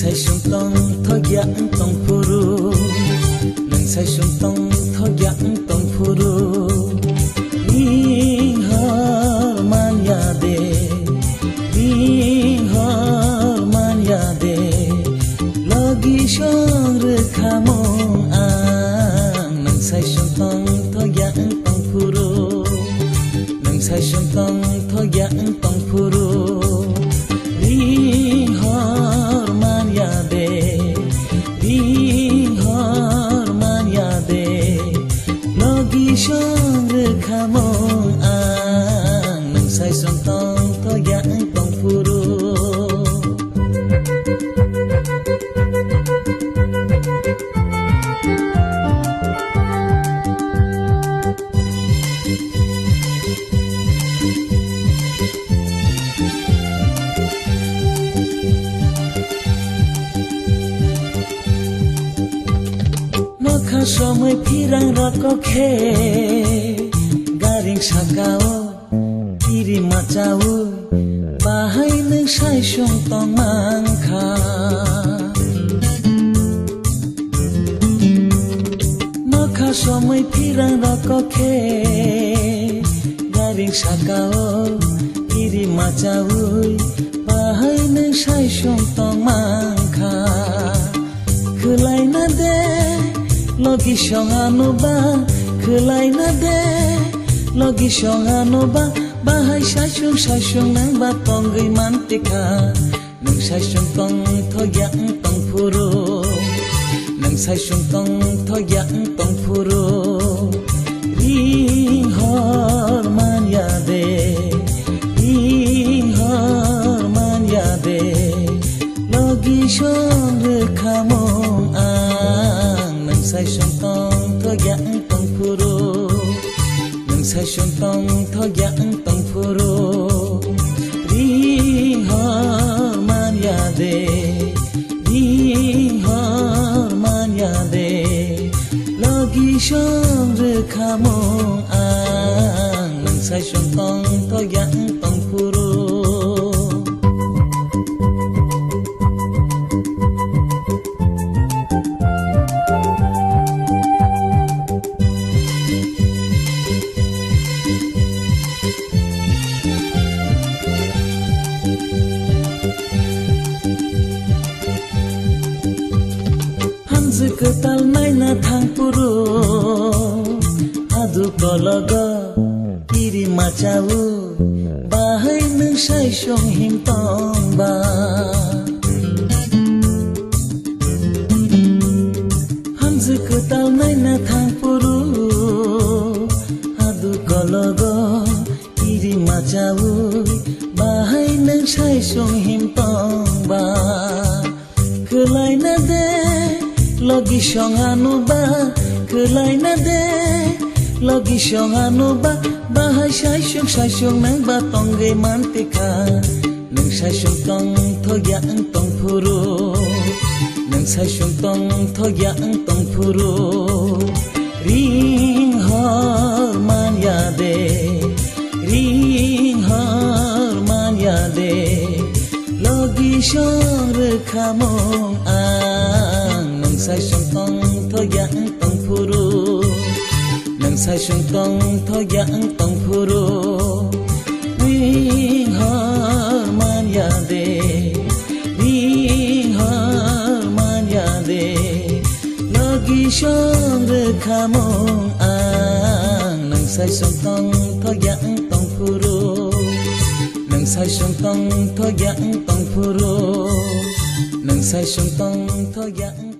sai sung tong tho yang tong puru nang sai sung tong tho yang tong puru ning har man ya de ning har man ya de lagi shong re khamo ang nang sai sung tong tho yang tong puru nang sai sung tong tho yang tong puru ning har man ya de ning har man ya de lagi shong re khamo ang nang sai sung tong tho yang tong puru সময় ফিরাং রকখে গারিং সাকাও কিরি মাচাও বাহাই নং সাইসং তং মাংখা নখা সময় ফিরাং রকখে গারিং সাকাও কিরি মাচাও বাহাই নং সাইসং তং মাংখা খুলাই না দে Logi shongano ba khulai na de Logi shongano ba bahai sashung nang ba tonggui mantika nang sashung tong tho yang tong puru nang sashung tong tho yang tong puru ring har man ya de ring har man ya de Logi shong re khamo sai sung tong tho yang tong puru nang sai sung tong tho yang tong puru ring har man ya de ring har man ya de lagi shong re khamo ang nang sai sung tong tho yang tong puru ketal nai na thang puru adu kolaga kiri macau bahai nang sai song him tong ba hanzu ketal nai na thang puru adu kolaga kiri macau bahai nang sai song him tong ba kelai na de Logi shongano ba khulai na de Logi shongano ba bahai sashung nang ba tonggui mantika nang sashung tong tho yang tong puru nang sashung tong tho yang tong puru ring har man ya de ring har man ya de Logi shong re khamo sai sung tong tho yang tong puru nang sai sung tong tho yang tong puru ring har man ya de ring har man ya de lagi shong re khamo ang nang sai sung tong tho yang tong puru nang sai sung tong tho yang tong puru nang sai sung tong tho yang